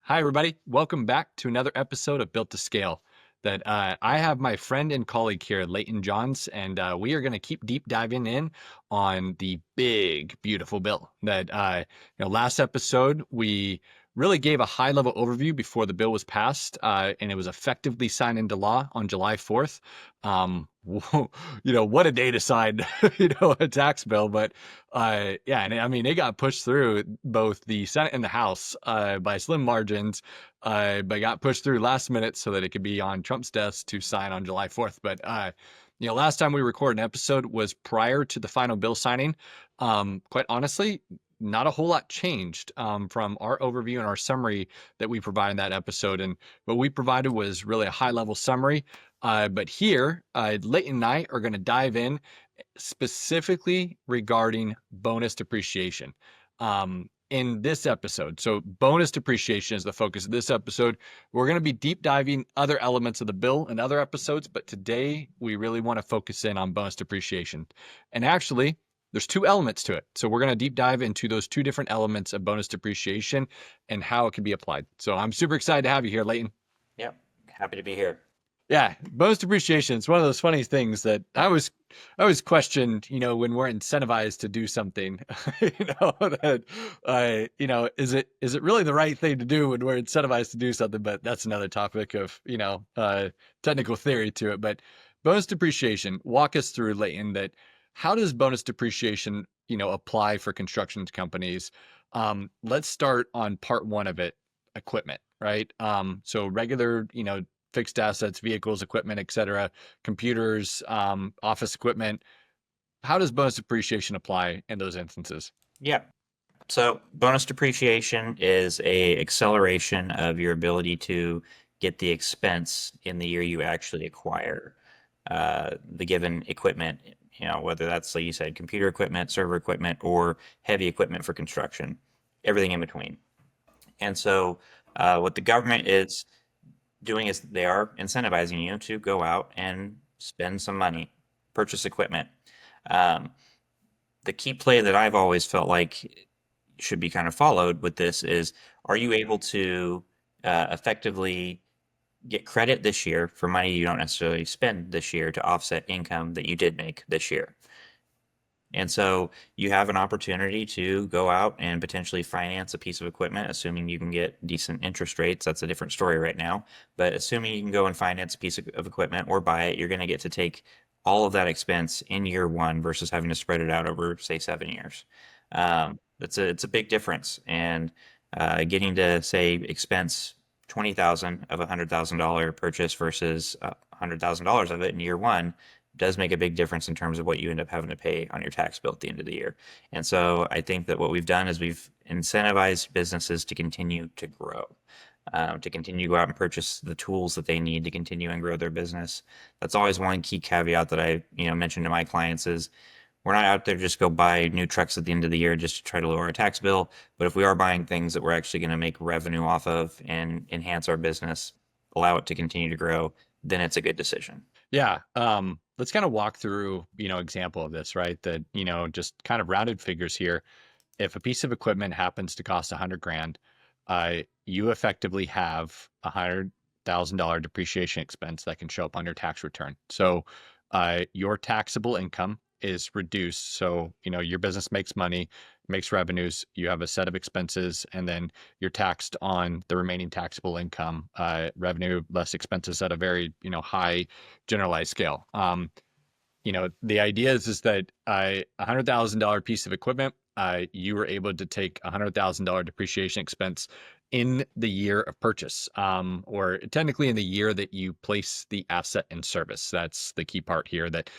Hi, everybody. Welcome back to another episode of Built to Scale. I have my friend and colleague here, Layton Johns, and we are going to keep deep diving in on the big, beautiful bill. Last episode we really gave a high level overview before the bill was passed, and it was effectively signed into law on July 4th. What a day to sign, a tax bill, but yeah, and I mean, it got pushed through both the Senate and the House by slim margins, but got pushed through last minute so that it could be on Trump's desk to sign on July 4th. But last time we recorded an episode was prior to the final bill signing. Quite honestly, not a whole lot changed from our overview and our summary that we provided in that episode. And what we provided was really a high level summary. But here, Layton and I are going to dive in specifically regarding bonus depreciation in this episode. So bonus depreciation is the focus of this episode. We're going to be deep diving other elements of the bill in other episodes, but today we really want to focus in on bonus depreciation. And actually, there's two elements to it. So we're going to deep dive into those two different elements of bonus depreciation and how it can be applied. So I'm super excited to have you here, Layton. Yep, happy to be here. Yeah, bonus depreciation is one of those funny things that I was questioned, when we're incentivized to do something, is it really the right thing to do when we're incentivized to do something? But that's another topic of, technical theory to it. But bonus depreciation, walk us through, Layton, that how does bonus depreciation, apply for construction companies? Let's start on part one of it, equipment, right? So regular, fixed assets, vehicles, equipment, et cetera, computers, office equipment. How does bonus depreciation apply in those instances? Yep. So bonus depreciation is a acceleration of your ability to get the expense in the year you actually acquire the given equipment, whether that's, like you said, computer equipment, server equipment, or heavy equipment for construction, everything in between. And so what the government is doing is they are incentivizing you to go out and spend some money, purchase equipment. Um, the key play that I've always felt like should be kind of followed with this is, are you able to effectively get credit this year for money you don't necessarily spend this year to offset income that you did make this year? And so you have an opportunity to go out and potentially finance a piece of equipment, assuming you can get decent interest rates. That's a different story right now. But assuming you can go and finance a piece of equipment or buy it, you're going to get to take all of that expense in year one versus having to spread it out over, say, 7 years. It's a big difference. And getting to, say, expense 20,000 of $100,000 purchase versus $100,000 of it in year one does make a big difference in terms of what you end up having to pay on your tax bill at the end of the year. And so I think that what we've done is we've incentivized businesses to continue to grow, to continue to go out and purchase the tools that they need to continue and grow their business. That's always one key caveat that I, mention to my clients is we're not out there to just go buy new trucks at the end of the year just to try to lower our tax bill. But if we are buying things that we're actually going to make revenue off of and enhance our business, allow it to continue to grow, then it's a good decision. Yeah. Let's kind of walk through, example of this, right? That, just kind of rounded figures here. If a piece of equipment happens to cost 100 grand, you effectively have $100,000 depreciation expense that can show up on your tax return. So your taxable income is reduced. So, your business makes money, makes revenues, you have a set of expenses, and then you're taxed on the remaining taxable income, revenue less expenses at a very, high generalized scale. The idea is that a $100,000 piece of equipment, you were able to take $100,000 depreciation expense in the year of purchase, or technically in the year that you place the asset in service. That's the key part here. That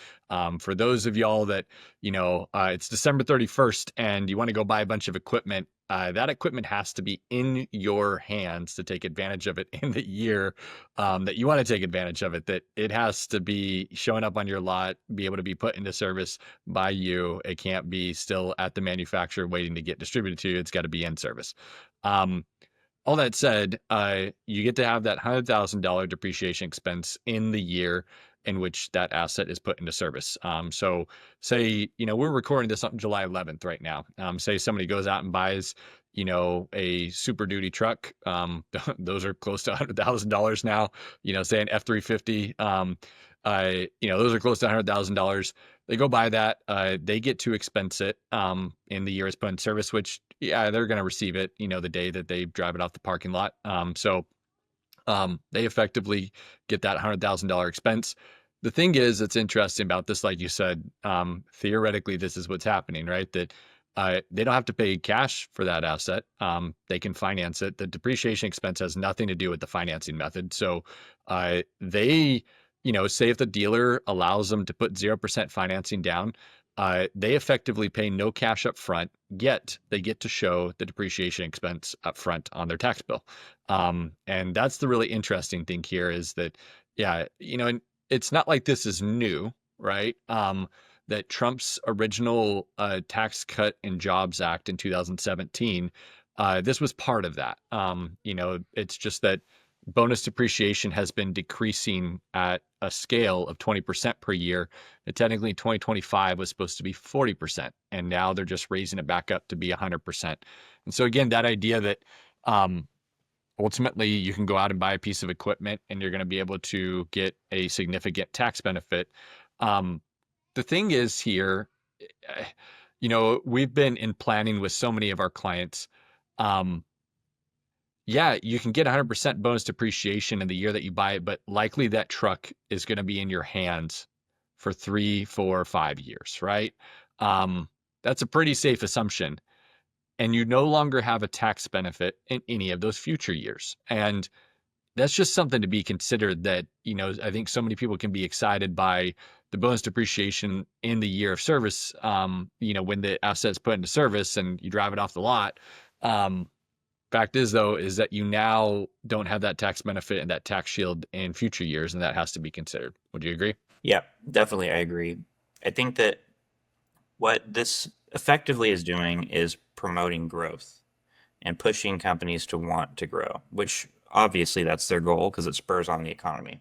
for those of y'all that it's December 31st and you want to go buy a bunch of equipment. That equipment has to be in your hands to take advantage of it in the year that you want to take advantage of it. That it has to be showing up on your lot, be able to be put into service by you. It can't be still at the manufacturer waiting to get distributed to you. It's got to be in service. All that said, you get to have that $100,000 depreciation expense in the year in which that asset is put into service. So say, we're recording this on July 11th right now. Say somebody goes out and buys, a Super Duty truck. Those are close to $100,000 now. Say an F-350. Those are close to $100,000. They go buy that. They get to expense it in the year it's put in service, which, yeah, they're going to receive it, the day that they drive it off the parking lot. They effectively get that $100,000 expense. The thing is, it's interesting about this, like you said, theoretically, this is what's happening, right? That they don't have to pay cash for that asset. They can finance it. The depreciation expense has nothing to do with the financing method. So they, say if the dealer allows them to put 0% financing down, they effectively pay no cash up front, yet they get to show the depreciation expense up front on their tax bill. And that's the really interesting thing here is that, yeah, and it's not like this is new, right? That Trump's original Tax Cut and Jobs Act in 2017, this was part of that. It's just that bonus depreciation has been decreasing at a scale of 20% per year. And technically, 2025 was supposed to be 40%, and now they're just raising it back up to be 100%. And so again, that idea that ultimately you can go out and buy a piece of equipment and you're going to be able to get a significant tax benefit. The thing is here, we've been in planning with so many of our clients. Yeah, you can get 100% bonus depreciation in the year that you buy it, but likely that truck is going to be in your hands for 3, 4, 5 years, right? That's a pretty safe assumption. And you no longer have a tax benefit in any of those future years. And that's just something to be considered that, I think so many people can be excited by the bonus depreciation in the year of service, when the asset's put into service and you drive it off the lot. Fact is, though, is that you now don't have that tax benefit and that tax shield in future years, and that has to be considered. Would you agree? Yeah, definitely. I agree. I think that what this effectively is doing is promoting growth and pushing companies to want to grow, which obviously that's their goal because it spurs on the economy.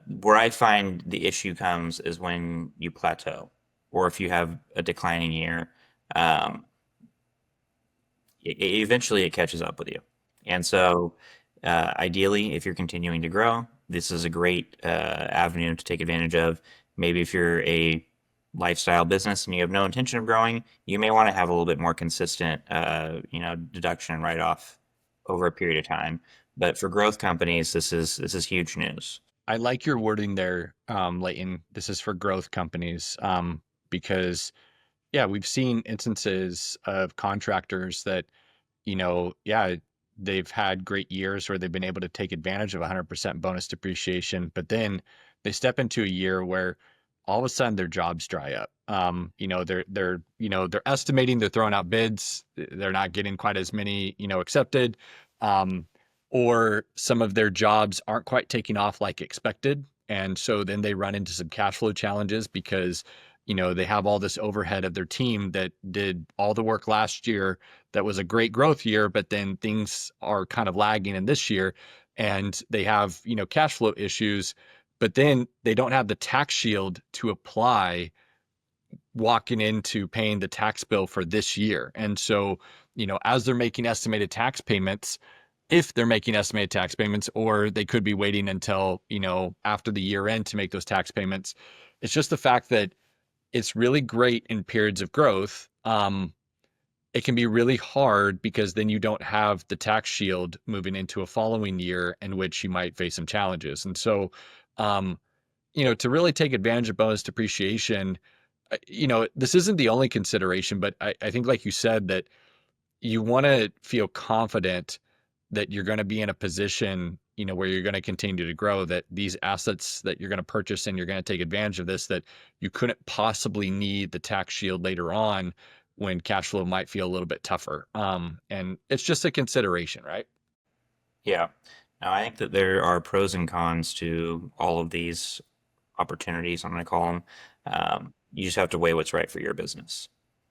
Where I find the issue comes is when you plateau or if you have a declining year. Um, Eventually it catches up with you. And so, ideally, if you're continuing to grow, this is a great avenue to take advantage of. Maybe if you're a lifestyle business and you have no intention of growing, you may want to have a little bit more consistent, deduction and write-off over a period of time. But for growth companies, this is huge news. I like your wording there, Layton. This is for growth companies, because, yeah, we've seen instances of contractors that, yeah, they've had great years where they've been able to take advantage of 100% bonus depreciation, but then they step into a year where all of a sudden their jobs dry up. They're estimating, they're throwing out bids, they're not getting quite as many, accepted, um, or some of their jobs aren't quite taking off like expected. And so then they run into some cash flow challenges because, they have all this overhead of their team that did all the work last year. That was a great growth year, but then things are kind of lagging in this year and they have, cash flow issues, but then they don't have the tax shield to apply walking into paying the tax bill for this year. And so, as they're making estimated tax payments, if they're making estimated tax payments, or they could be waiting until, after the year end to make those tax payments, it's just the fact that it's really great in periods of growth. It can be really hard because then you don't have the tax shield moving into a following year in which you might face some challenges. And so, um, to really take advantage of bonus depreciation, this isn't the only consideration, but I think, like you said, that you want to feel confident that you're going to be in a position, where you're going to continue to grow, that these assets that you're going to purchase and you're going to take advantage of this, that you couldn't possibly need the tax shield later on when cash flow might feel a little bit tougher. And it's just a consideration, right? Yeah. Now, I think that there are pros and cons to all of these opportunities, I'm going to call them. You just have to weigh what's right for your business.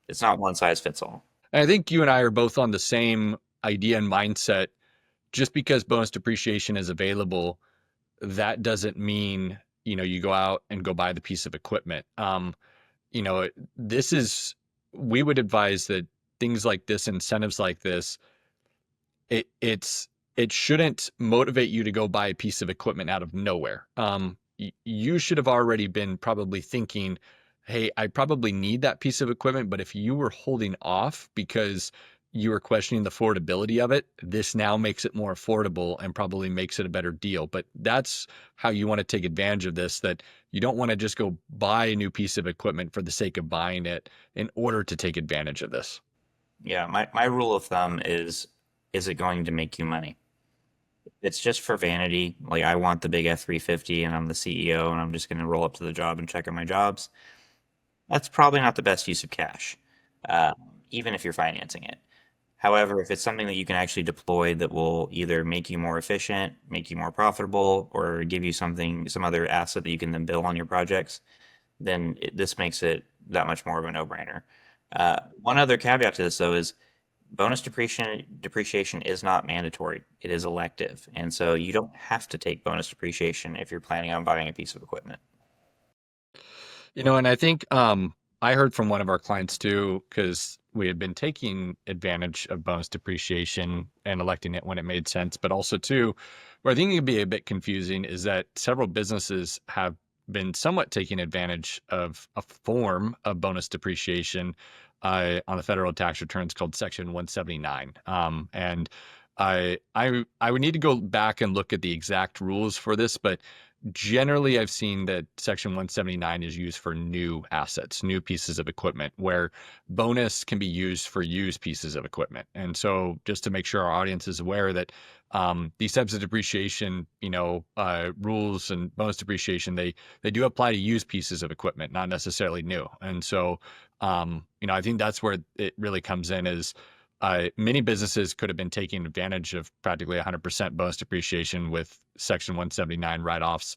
It's not one size fits all. And I think you and I are both on the same idea and mindset. Just because bonus depreciation is available, that doesn't mean you go out and go buy the piece of equipment. You know, this is, we would advise that things like this, incentives like this, it shouldn't motivate you to go buy a piece of equipment out of nowhere. You should have already been probably thinking, hey, I probably need that piece of equipment, but if you were holding off because you were questioning the affordability of it, this now makes it more affordable and probably makes it a better deal. But that's how you want to take advantage of this, that you don't want to just go buy a new piece of equipment for the sake of buying it in order to take advantage of this. Yeah, my rule of thumb is it going to make you money? It's just for vanity. Like I want the big F-350 and I'm the CEO and I'm just going to roll up to the job and check on my jobs. That's probably not the best use of cash, uh, even if you're financing it. However, if it's something that you can actually deploy that will either make you more efficient, make you more profitable, or give you something, some other asset that you can then bill on your projects, then this makes it that much more of a no-brainer. One other caveat to this, though, is bonus depreciation is not mandatory. It is elective, and so you don't have to take bonus depreciation if you're planning on buying a piece of equipment. And I think I heard from one of our clients too, because we had been taking advantage of bonus depreciation and electing it when it made sense, but also too, where I think it can be a bit confusing is that several businesses have been somewhat taking advantage of a form of bonus depreciation on the federal tax returns called Section 179. And I would need to go back and look at the exact rules for this, but generally I've seen that Section 179 is used for new assets, new pieces of equipment, where bonus can be used for used pieces of equipment. And so just to make sure our audience is aware that these types of depreciation, rules and bonus depreciation, they do apply to used pieces of equipment, not necessarily new. And so, I think that's where it really comes in is many businesses could have been taking advantage of practically 100% bonus depreciation with Section 179 write-offs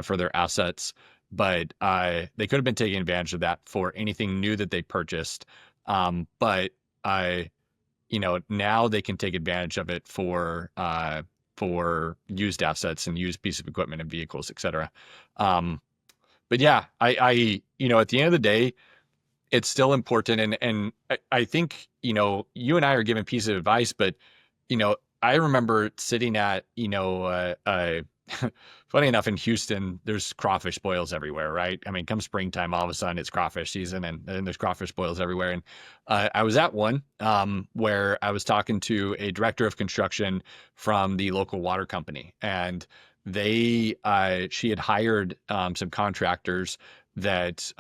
for their assets, but they could have been taking advantage of that for anything new that they purchased. But now they can take advantage of it for used assets and used piece of equipment and vehicles, et cetera. But yeah, at the end of the day, it's still important. And I think, you and I are giving pieces of advice, but, I remember sitting at, funny enough, in Houston, there's crawfish boils everywhere, right? I mean, come springtime, all of a sudden it's crawfish season and there's crawfish boils everywhere. And I was at one where I was talking to a director of construction from the local water company, and she had hired some contractors that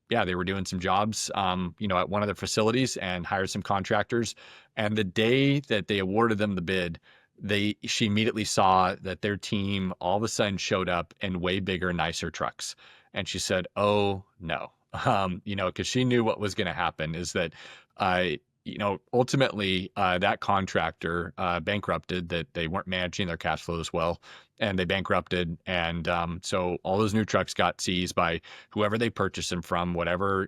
they were doing some jobs at one of their facilities and hired some contractors. And the day that they awarded them the bid, she immediately saw that their team all of a sudden showed up in way bigger, nicer trucks. And she said, "Oh no." Because she knew what was going to happen is that ultimately that contractor bankrupted, that they weren't managing their cash flows well, and they bankrupted. And so all those new trucks got seized by whoever they purchased them from, whoever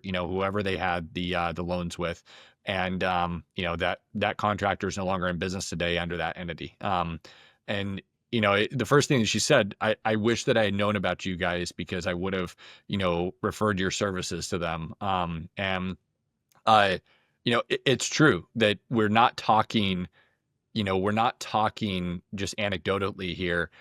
they had the loans with. And that contractor is no longer in business today under that entity. And the first thing that she said, I wish that I had known about you guys because I would have, referred your services to them. And it's true that we're not talking just anecdotally here.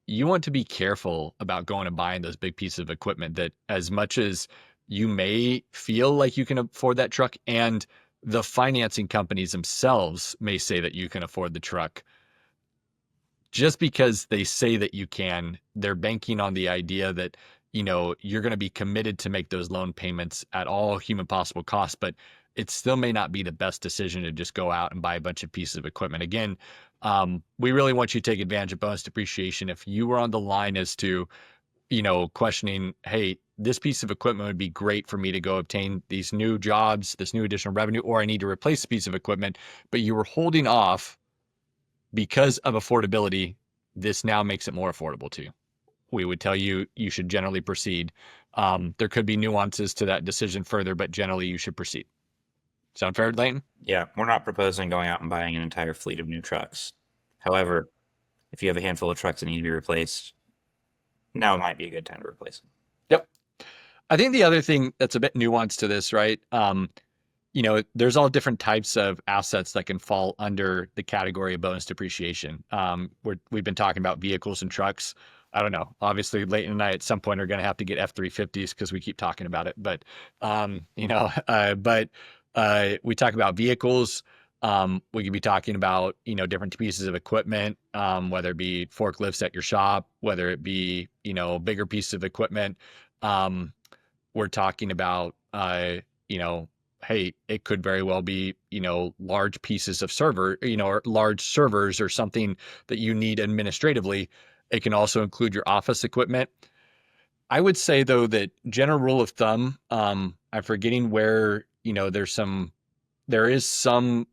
You want to be careful about going and buying those big pieces of equipment, that as much as you may feel like you can afford that truck, and the financing companies themselves may say that you can afford the truck, just because they say that you can, they're banking on the idea that, you're going to be committed to make those loan payments at all human possible costs, but it still may not be the best decision to just go out and buy a bunch of pieces of equipment. Again, we really want you to take advantage of bonus depreciation. If you were on the line as to, questioning, hey, this piece of equipment would be great for me to go obtain these new jobs, this new additional revenue, or I need to replace a piece of equipment, but you were holding off because of affordability, this now makes it more affordable to you. We would tell you should generally proceed. There could be nuances to that decision further, but generally you should proceed. Sound fair, Layton? Yeah, we're not proposing going out and buying an entire fleet of new trucks. However, if you have a handful of trucks that need to be replaced, now might be a good time to replace them. Yep. I think the other thing that's a bit nuanced to this, right? There's all different types of assets that can fall under the category of bonus depreciation. We've been talking about vehicles and trucks. I don't know. Obviously, Leighton and I at some point are going to have to get F-350s because we keep talking about it. But we talk about vehicles. We could be talking about different pieces of equipment, whether it be forklifts at your shop, whether it be bigger pieces of equipment. We're talking about hey, it could very well be, large pieces of server, or large servers or something that you need administratively. It can also include your office equipment. I would say though that general rule of thumb, I'm forgetting where, there is some,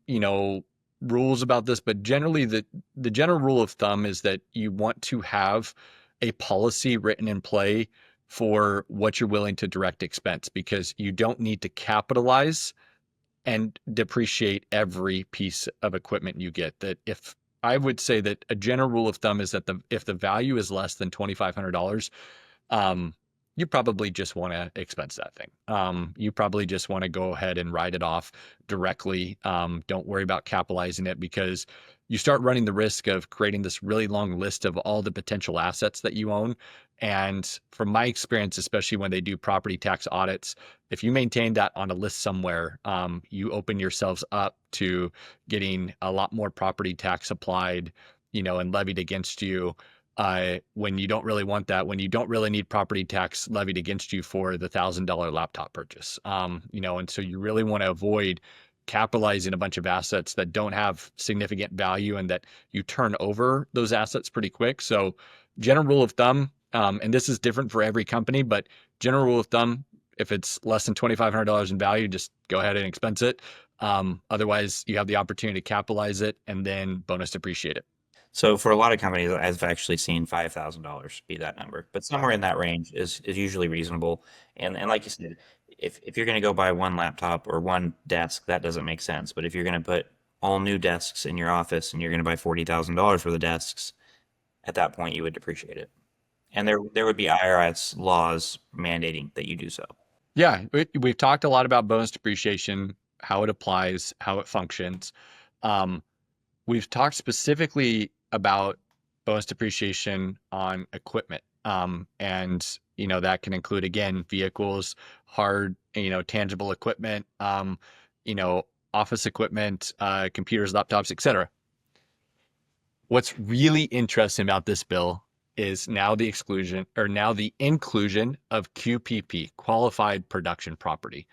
rules about this, but generally the general rule of thumb is that you want to have a policy written in play for what you're willing to direct expense, because you don't need to capitalize and depreciate every piece of equipment you get. That if I would say that a general rule of thumb is that if the value is less than $2,500, um, you probably just want to expense that thing. You probably just want to go ahead and write it off directly. Don't worry about capitalizing it, because you start running the risk of creating this really long list of all the potential assets that you own. And from my experience, especially when they do property tax audits, if you maintain that on a list somewhere, you open yourselves up to getting a lot more property tax applied, and levied against you, when you don't really want that, when you don't really need property tax levied against you for the $1,000 laptop purchase. And so you really want to avoid capitalizing a bunch of assets that don't have significant value and that you turn over those assets pretty quick. So general rule of thumb, and this is different for every company, but general rule of thumb, if it's less than $2,500 in value, just go ahead and expense it. Otherwise, you have the opportunity to capitalize it and then bonus depreciate it. So for a lot of companies, I've actually seen $5,000 be that number, but somewhere in that range is usually reasonable. And like you said, if you're going to go buy one laptop or one desk, that doesn't make sense. But if you're going to put all new desks in your office and you're going to buy $40,000 for the desks, at that point you would depreciate it. And there would be IRS laws mandating that you do so. Yeah, we've talked a lot about bonus depreciation, how it applies, how it functions. Um, we've talked specifically about bonus depreciation on equipment. And that can include, again, vehicles, hard, tangible equipment, you know, office equipment, computers, laptops, etc. What's really interesting about this bill is now the inclusion of QPP, qualified production property.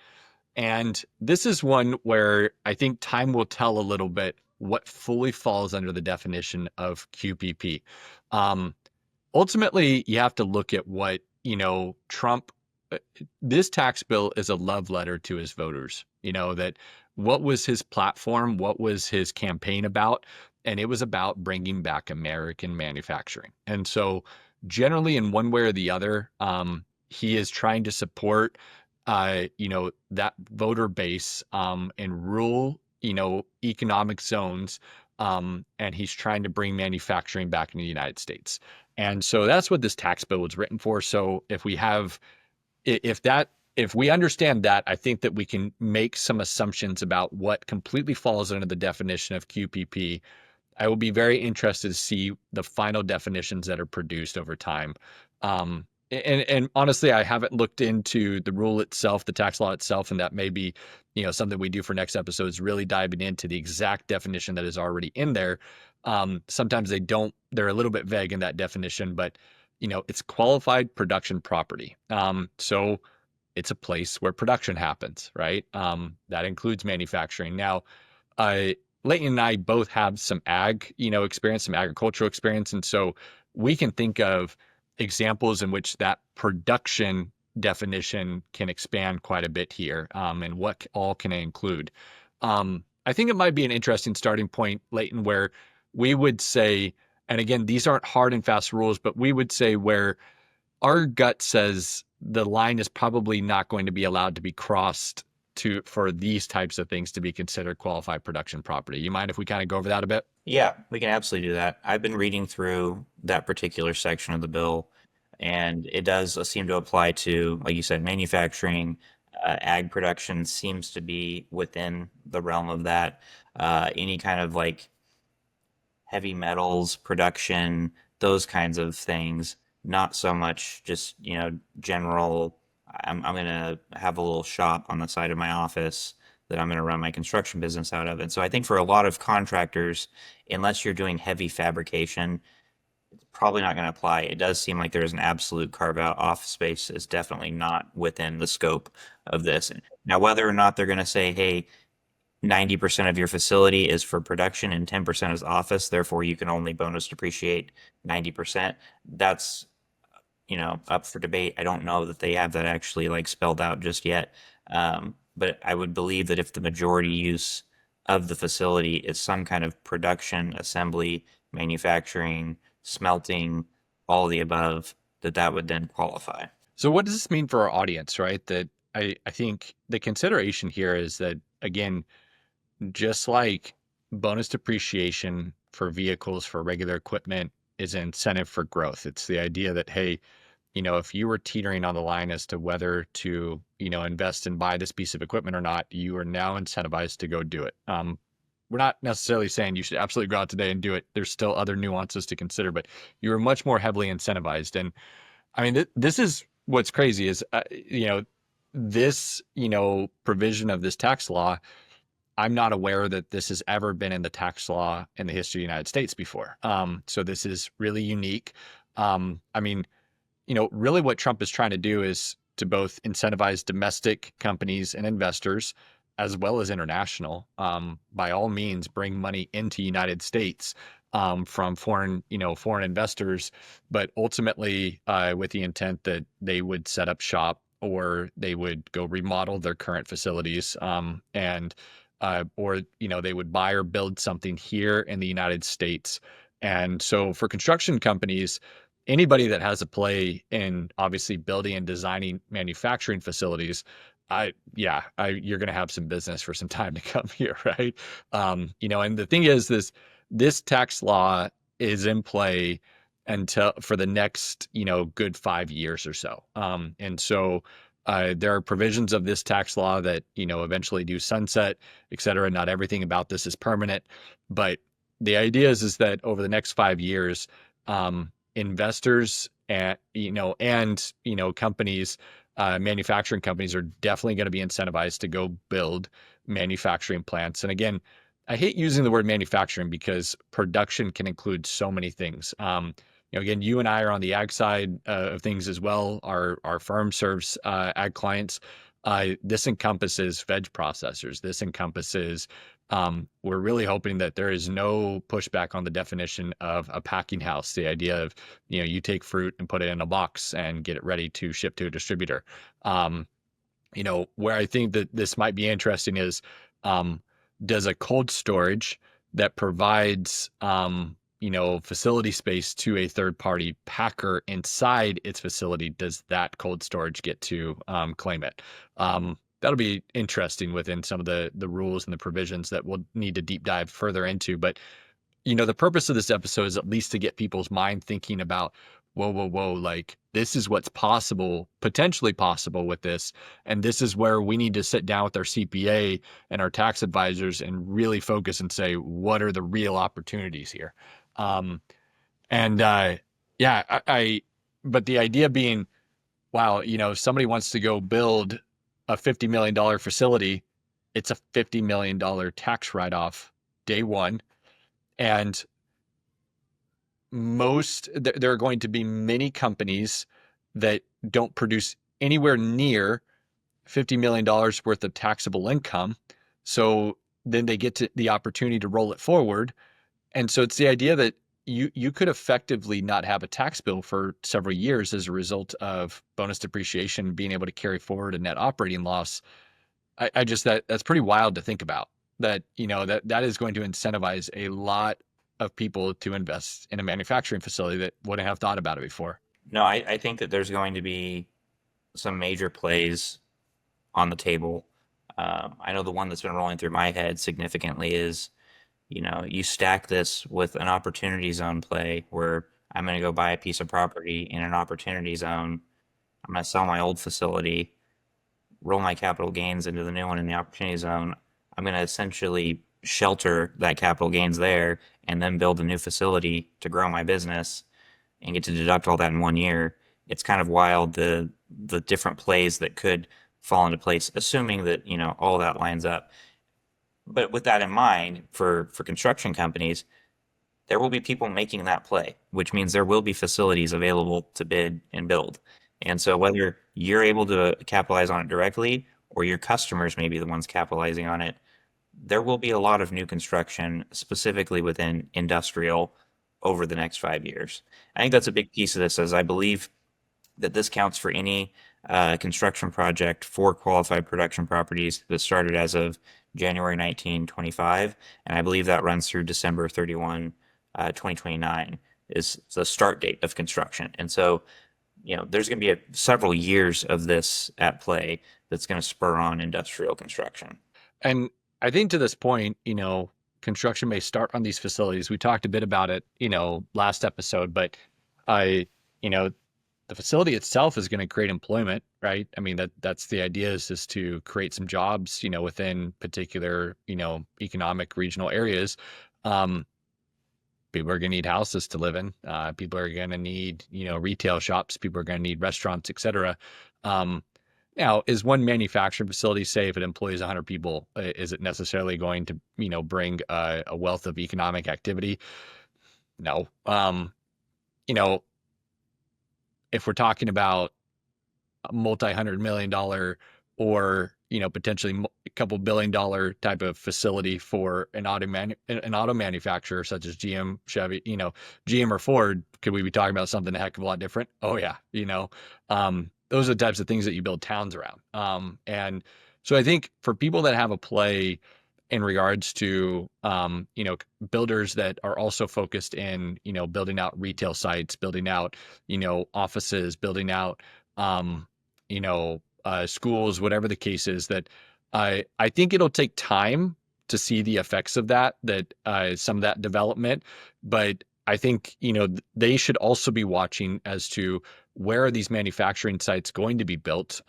And this is one where I think time will tell a little bit what fully falls under the definition of QPP. Um, Ultimately, you have to look at what, Trump, this tax bill is a love letter to his voters, that what was his platform? What was his campaign about? And it was about bringing back American manufacturing. And so generally in one way or the other, he is trying to support, that voter base, in rural, economic zones. And he's trying to bring manufacturing back in the United States. And so that's what this tax bill was written for. So if we understand that, I think that we can make some assumptions about what completely falls under the definition of QPP. I will be very interested to see the final definitions that are produced over time. And honestly, I haven't looked into the rule itself, the tax law itself, and that may be, something we do for next episode is really diving into the exact definition that is already in there. Sometimes they're a little bit vague in that definition, but it's qualified production property. So it's a place where production happens, right? That includes manufacturing. Now, Leighton and I both have some experience, some agricultural experience. And so we can think of examples in which that production definition can expand quite a bit here, and what all can it include. I think it might be an interesting starting point, Leighton, where we would say, and again, these aren't hard and fast rules, but we would say where our gut says the line is probably not going to be allowed to be crossed for these types of things to be considered qualified production property. You mind if we kind of go over that a bit? Yeah, we can absolutely do that. I've been reading through that particular section of the bill, And it does seem to apply to, like you said, manufacturing. Ag production seems to be within the realm of that. Any kind of like heavy metals production, those kinds of things. Not so much just, general. I'm going to have a little shop on the side of my office that I'm going to run my construction business out of. And so I think for a lot of contractors, unless you're doing heavy fabrication, probably not going to apply. It does seem like there's an absolute carve out. Office space is definitely not within the scope of this. Now, whether or not they're going to say, hey, 90% of your facility is for production and 10% is office, therefore you can only bonus depreciate 90%. That's, up for debate. I don't know that they have that actually like spelled out just yet. But I would believe that if the majority use of the facility is some kind of production, assembly, manufacturing, smelting, all of the above, that would then qualify. So what does this mean for our audience, right? That I think the consideration here is that, again, just like bonus depreciation for vehicles for regular equipment is an incentive for growth. It's the idea that, hey, if you were teetering on the line as to whether to, invest and buy this piece of equipment or not, you are now incentivized to go do it. We're not necessarily saying you should absolutely go out today and do it. There's still other nuances to consider, but you are much more heavily incentivized. And I mean, this is what's crazy is, this, provision of this tax law. I'm not aware that this has ever been in the tax law in the history of the United States before. So this is really unique. I mean, really what Trump is trying to do is to both incentivize domestic companies and investors as well as international. By all means, bring money into United States from foreign investors, but ultimately with the intent that they would set up shop or they would go remodel their current facilities, and or they would buy or build something here in the United States. And so for construction companies, anybody that has a play in obviously building and designing manufacturing facilities, you're going to have some business for some time to come here, right? And the thing is, this tax law is in play until for the next, good 5 years or so. And so there are provisions of this tax law that, eventually do sunset, et cetera. Not everything about this is permanent, but the idea is that over the next 5 years, investors and companies, manufacturing companies are definitely going to be incentivized to go build manufacturing plants. And again, I hate using the word manufacturing because production can include so many things. Again, you and I are on the ag side of things as well. Our firm serves ag clients. This encompasses veg processors. This encompasses, we're really hoping that there is no pushback on the definition of a packing house. The idea of, you take fruit and put it in a box and get it ready to ship to a distributor. Where I think that this might be interesting is, does a cold storage that provides, facility space to a third party packer inside its facility, does that cold storage get to claim it? That'll be interesting within some of the rules and the provisions that we'll need to deep dive further into. But, the purpose of this episode is at least to get people's mind thinking about, whoa, like this is what's possible, potentially possible with this. And this is where we need to sit down with our CPA and our tax advisors and really focus and say, what are the real opportunities here? And yeah, but the idea being, wow, if somebody wants to go build a $50 million facility, it's a $50 million tax write-off day one. And there are going to be many companies that don't produce anywhere near $50 million worth of taxable income. So then they get to the opportunity to roll it forward. And so it's the idea that you could effectively not have a tax bill for several years as a result of bonus depreciation being able to carry forward a net operating loss. I just that's pretty wild to think about. That that is going to incentivize a lot of people to invest in a manufacturing facility that wouldn't have thought about it before. No, I think that there's going to be some major plays on the table. I know the one that's been rolling through my head significantly is, you stack this with an opportunity zone play where I'm going to go buy a piece of property in an opportunity zone. I'm going to sell my old facility, roll my capital gains into the new one in the opportunity zone. I'm going to essentially shelter that capital gains there and then build a new facility to grow my business and get to deduct all that in 1 year. It's kind of wild the different plays that could fall into place, assuming that, all that lines up. But with that in mind, for construction companies, there will be people making that play, which means there will be facilities available to bid and build. And so whether you're able to capitalize on it directly or your customers may be the ones capitalizing on it, there will be a lot of new construction, specifically within industrial, over the next 5 years. I think that's a big piece of this, as I believe that this counts for any construction project for qualified production properties that started as of January 1925, and I believe that runs through December 31, 2029 is the start date of construction. And so, there's going to be several years of this at play that's going to spur on industrial construction. And I think to this point, construction may start on these facilities. We talked a bit about it, last episode, but I, you know, the facility itself is going to create employment, right? I mean, that's the idea is to create some jobs, within particular, economic regional areas. Um, People are going to need houses to live in. People are going to need, retail shops. People are going to need restaurants, et cetera. Um, Now, is one manufacturing facility, say if it employs 100 people, is it necessarily going to, bring a wealth of economic activity? No. You know, if we're talking about a multi-$100 million or, potentially a couple $1 billion type of facility for an auto manufacturer such as GM, Chevy, GM or Ford, could we be talking about something a heck of a lot different? Oh yeah, those are the types of things that you build towns around. And so I think for people that have a play in regards to, builders that are also focused in, building out retail sites, building out, offices, building out, um, schools, whatever the case is, that I think it'll take time to see the effects of that some of that development. But I think, they should also be watching as to where are these manufacturing sites going to be built?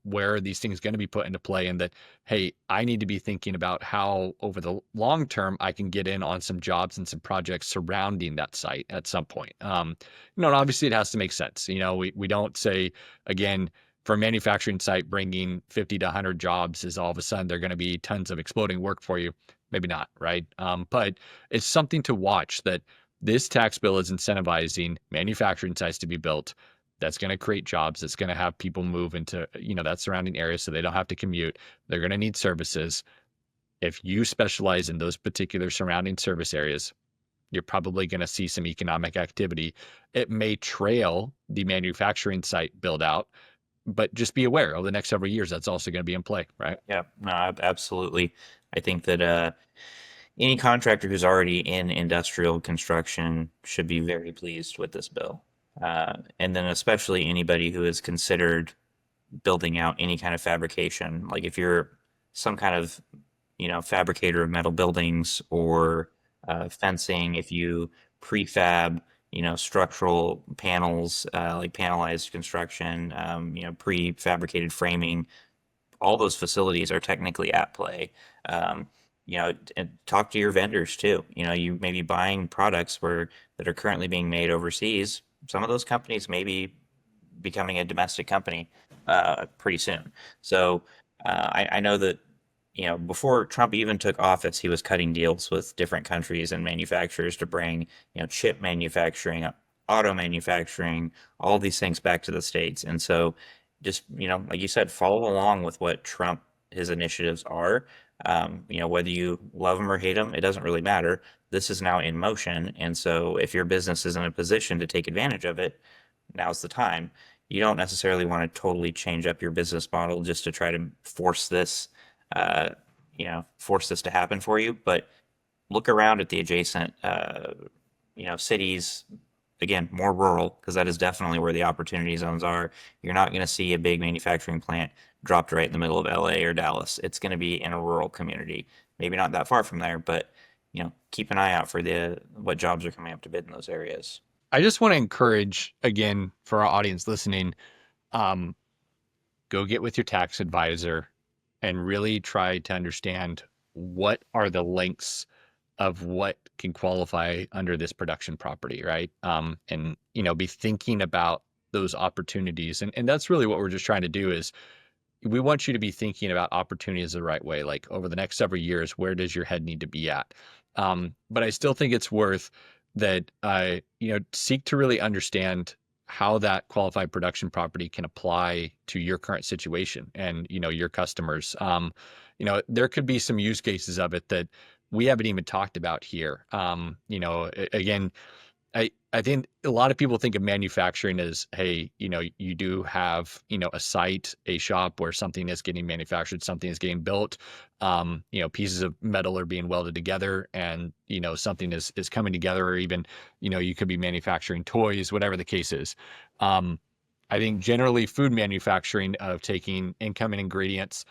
Where are these things going to be put into play? And that, hey, I need to be thinking about how over the long term I can get in on some jobs and some projects surrounding that site at some point. And obviously it has to make sense. We don't say, again, for a manufacturing site, bringing 50 to 100 jobs is all of a sudden they're going to be tons of exploding work for you. Maybe not, right? But it's something to watch that this tax bill is incentivizing manufacturing sites to be built. That's going to create jobs. It's going to have people move into, that surrounding area so they don't have to commute. They're going to need services. If you specialize in those particular surrounding service areas, you're probably going to see some economic activity. It may trail the manufacturing site build out, but just be aware over the next several years, that's also going to be in play, right? Yeah, no, absolutely. I think that any contractor who's already in industrial construction should be very pleased with this bill. And then especially anybody who has considered building out any kind of fabrication. Like if you're some kind of, fabricator of metal buildings or fencing, if you prefab, structural panels, like panelized construction, prefabricated framing, all those facilities are technically at play. And talk to your vendors too. You may be buying products that are currently being made overseas. Some of those companies may be becoming a domestic company pretty soon. So I know that before Trump even took office, he was cutting deals with different countries and manufacturers to bring chip manufacturing, auto manufacturing, all these things back to the states. And so just like you said, follow along with what Trump his initiatives are. Whether you love them or hate them, it doesn't really matter. This is now in motion, and so if your business is in a position to take advantage of it, now's the time. You don't necessarily want to totally change up your business model just to try to uh, force this to happen for you. But look around at the adjacent, cities. Again, more rural, because that is definitely where the opportunity zones are. You're not going to see a big manufacturing plant dropped right in the middle of LA or Dallas. It's going to be in a rural community, maybe not that far from there, but keep an eye out for the what jobs are coming up to bid in those areas. I just want to encourage again for our audience listening, um, go get with your tax advisor and really try to understand what are the lengths of what can qualify under this production property, right? And be thinking about those opportunities. And that's really what we're just trying to do is we want you to be thinking about opportunities the right way. Like over the next several years, where does your head need to be at? But I still think it's worth that, seek to really understand how that qualified production property can apply to your current situation and, your customers. There could be some use cases of it that we haven't even talked about here. Again, I think a lot of people think of manufacturing as, hey, you do have, a site, a shop where something is getting manufactured, something is getting built, pieces of metal are being welded together and, something is coming together, or even, you could be manufacturing toys, whatever the case is. I think generally food manufacturing of taking incoming ingredients,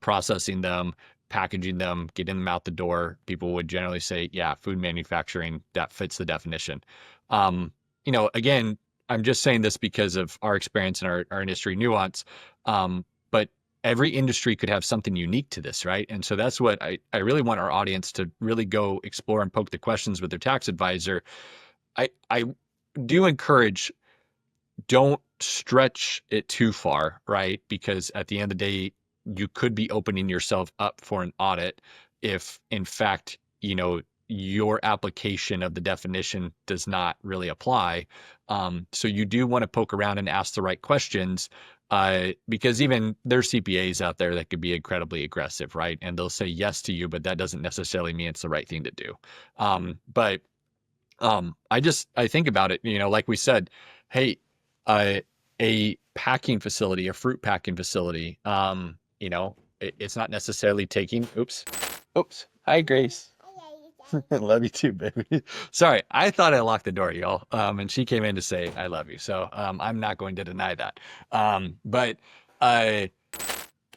processing them, packaging them, getting them out the door, people would generally say, yeah, food manufacturing, that fits the definition. Again, I'm just saying this because of our experience and our industry nuance. But every industry could have something unique to this, right? And so that's what I really want our audience to really go explore and poke the questions with their tax advisor. I do encourage, don't stretch it too far, right? Because at the end of the day, you could be opening yourself up for an audit if, in fact, your application of the definition does not really apply. So you do want to poke around and ask the right questions, because even there's CPAs out there that could be incredibly aggressive, right? And they'll say yes to you, but that doesn't necessarily mean it's the right thing to do. But I think about it, like we said, hey, uh, a packing facility, a fruit packing facility, it's not necessarily taking, oops. Hi, Grace. I love you too, baby. Sorry, I thought I locked the door, y'all. And she came in to say I love you. So, I'm not going to deny that. But, uh,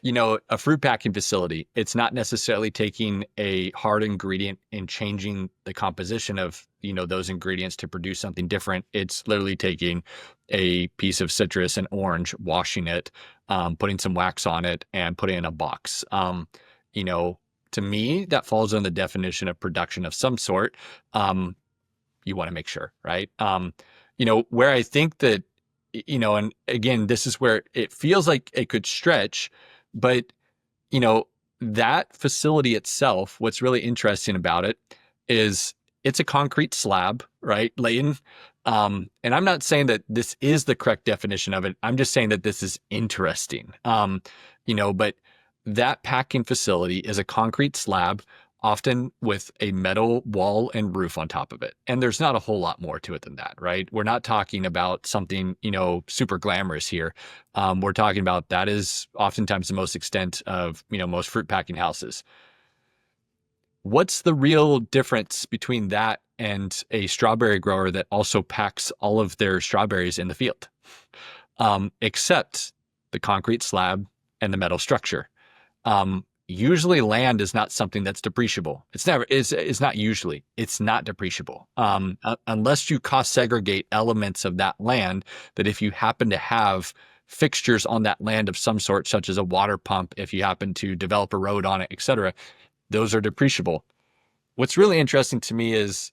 a fruit packing facility, it's not necessarily taking a hard ingredient and changing the composition of, those ingredients to produce something different. It's literally taking a piece of citrus and orange, washing it, putting some wax on it, and putting it in a box. You know, to me, that falls in the definition of production of some sort. You want to make sure, right? Where I think that, and again, this is where it feels like it could stretch, but, you know, that facility itself, what's really interesting about it is it's a concrete slab, right, Layton? And I'm not saying that this is the correct definition of it. I'm just saying that this is interesting. But that packing facility is a concrete slab, often with a metal wall and roof on top of it. And there's not a whole lot more to it than that, right? We're not talking about something, super glamorous here. We're talking about that is oftentimes the most extent of, most fruit packing houses. What's the real difference between that and a strawberry grower that also packs all of their strawberries in the field? Except the concrete slab and the metal structure. Usually land is not something that's depreciable. It's not usually, it's not depreciable. Unless you cost segregate elements of that land, that if you happen to have fixtures on that land of some sort, such as a water pump, if you happen to develop a road on it, etc., those are depreciable. What's really interesting to me is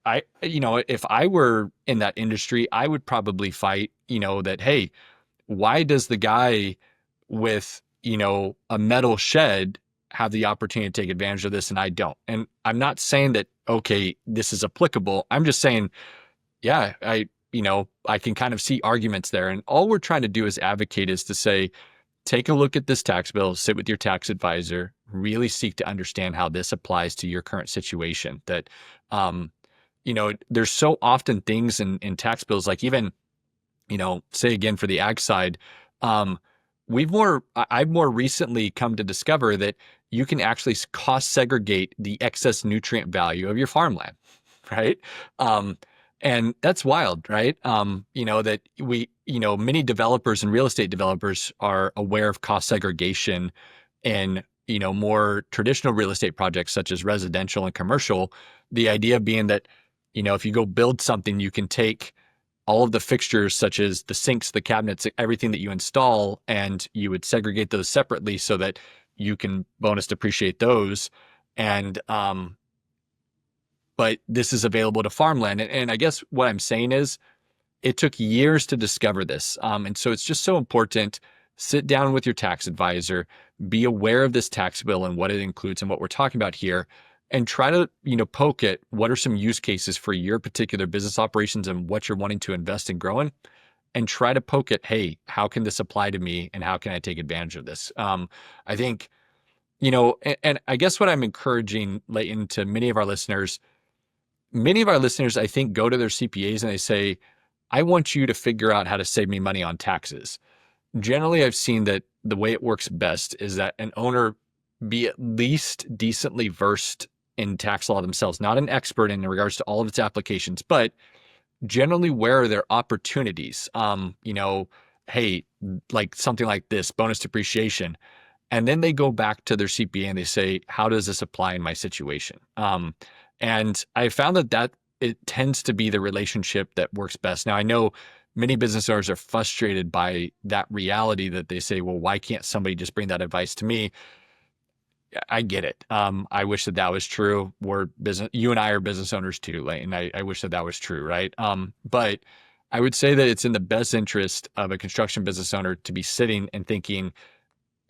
if I were in that industry, I would probably fight, that, hey, why does the guy with, a metal shed have the opportunity to take advantage of this and I don't? And I'm not saying that, okay, this is applicable. I'm just saying, yeah, I can kind of see arguments there. And all we're trying to do as advocate is to say, take a look at this tax bill, sit with your tax advisor, really seek to understand how this applies to your current situation. That, there's so often things in tax bills, like even, say again for the ag side, I've more recently come to discover that you can actually cost segregate the excess nutrient value of your farmland, right? And that's wild, right? That many developers and real estate developers are aware of cost segregation in, more traditional real estate projects such as residential and commercial. The idea being that, if you go build something, you can take all of the fixtures, such as the sinks, the cabinets, everything that you install, and you would segregate those separately so that you can bonus depreciate those. And but this is available to farmland. And I guess what I'm saying is it took years to discover this. And so it's just so important. Sit down with your tax advisor, be aware of this tax bill and what it includes and what we're talking about here, and try to, poke at what are some use cases for your particular business operations and what you're wanting to invest in growing, and try to poke at, hey, how can this apply to me and how can I take advantage of this? I think, and I guess what I'm encouraging, Layton, to many of our listeners, I think, go to their CPAs and they say, I want you to figure out how to save me money on taxes. Generally, I've seen that the way it works best is that an owner be at least decently versed in tax law themselves, not an expert in regards to all of its applications, but generally where are their opportunities? Hey, like something like this, bonus depreciation. And then they go back to their CPA and they say, how does this apply in my situation? And I found that it tends to be the relationship that works best. Now, I know many business owners are frustrated by that reality that they say, well, why can't somebody just bring that advice to me? I get it. I wish that was true. You and I are business owners too, Layton. I wish that was true, right? But I would say that it's in the best interest of a construction business owner to be sitting and thinking,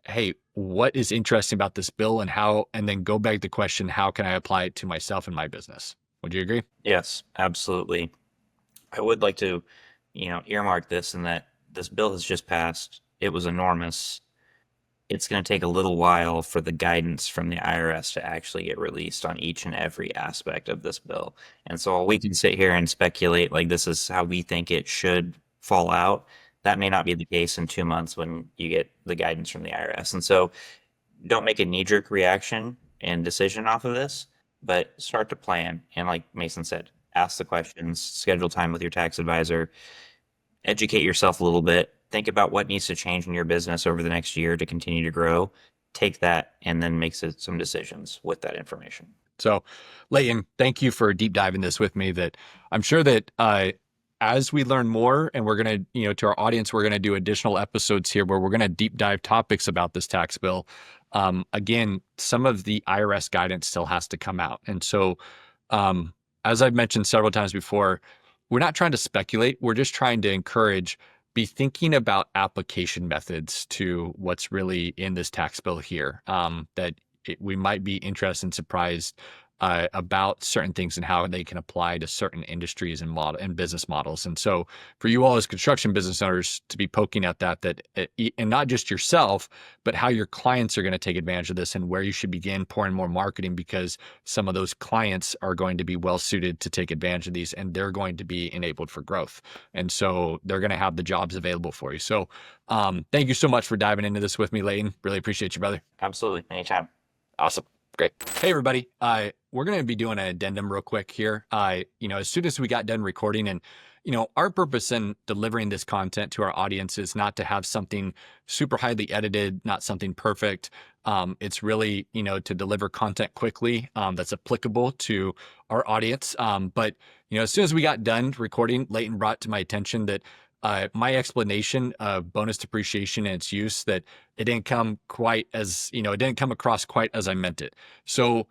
hey, what is interesting about this bill and then go back to the question, how can I apply it to myself and my business? Would you agree? Yes, absolutely. I would like to, earmark this in that this bill has just passed. It was enormous. It's going to take a little while for the guidance from the IRS to actually get released on each and every aspect of this bill. And so we can sit here and speculate like this is how we think it should fall out. That may not be the case in 2 months when you get the guidance from the IRS. And so don't make a knee-jerk reaction and decision off of this, but start to plan. And like Mason said, ask the questions, schedule time with your tax advisor, educate yourself a little bit, think about what needs to change in your business over the next year to continue to grow. Take that and then make some decisions with that information. So, Layton, thank you for deep diving this with me. That I'm sure that as we learn more, and we're going to, to our audience, we're going to do additional episodes here where we're going to deep dive topics about this tax bill. Again, some of the IRS guidance still has to come out. And so, as I've mentioned several times before, we're not trying to speculate. We're just trying to be thinking about application methods to what's really in this tax bill here, we might be interested and surprised about certain things and how they can apply to certain industries and business models. And so for you all as construction business owners to be poking at and not just yourself, but how your clients are going to take advantage of this and where you should begin pouring more marketing, because some of those clients are going to be well suited to take advantage of these and they're going to be enabled for growth. And so they're going to have the jobs available for you. So thank you so much for diving into this with me, Layton. Really appreciate you, brother. Absolutely. Anytime. Awesome. Great. Hey, everybody. We're going to be doing an addendum real quick here. As soon as we got done recording, and, our purpose in delivering this content to our audience is not to have something super highly edited, not something perfect. It's really, to deliver content quickly that's applicable to our audience. But, as soon as we got done recording, Layton brought to my attention that my explanation of bonus depreciation and its use, that it didn't come across quite as I meant it. So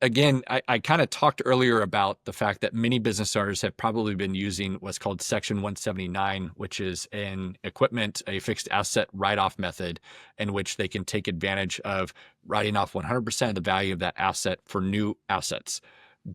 again, I kind of talked earlier about the fact that many business owners have probably been using what's called Section 179, which is a fixed asset write-off method in which they can take advantage of writing off 100% of the value of that asset for new assets.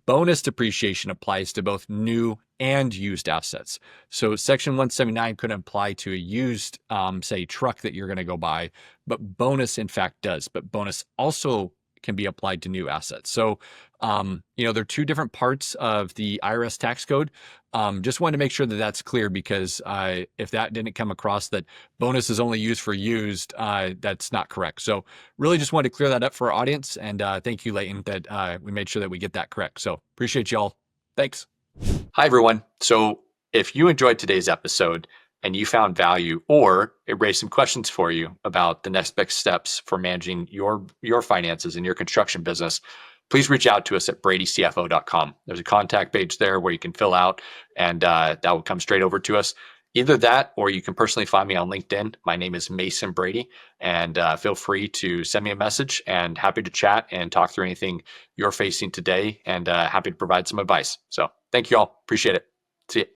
Bonus depreciation applies to both new and used assets. So Section 179 couldn't apply to a used, say, truck that you're going to go buy, but bonus, in fact, does. But bonus also can be applied to new assets. So, there are two different parts of the IRS tax code. Just wanted to make sure that that's clear, because if that didn't come across that bonus is only used for used, that's not correct. So really just wanted to clear that up for our audience. And thank you, Layton, that we made sure that we get that correct. So appreciate y'all. Thanks. Hi, everyone. So if you enjoyed today's episode and you found value, or it raised some questions for you about the next best steps for managing your finances in your construction business, please reach out to us at bradycfo.com. There's a contact page there where you can fill out, and that will come straight over to us. Either that, or you can personally find me on LinkedIn. My name is Mason Brady, and feel free to send me a message, and happy to chat and talk through anything you're facing today, and happy to provide some advice. So thank you all. Appreciate it. See you.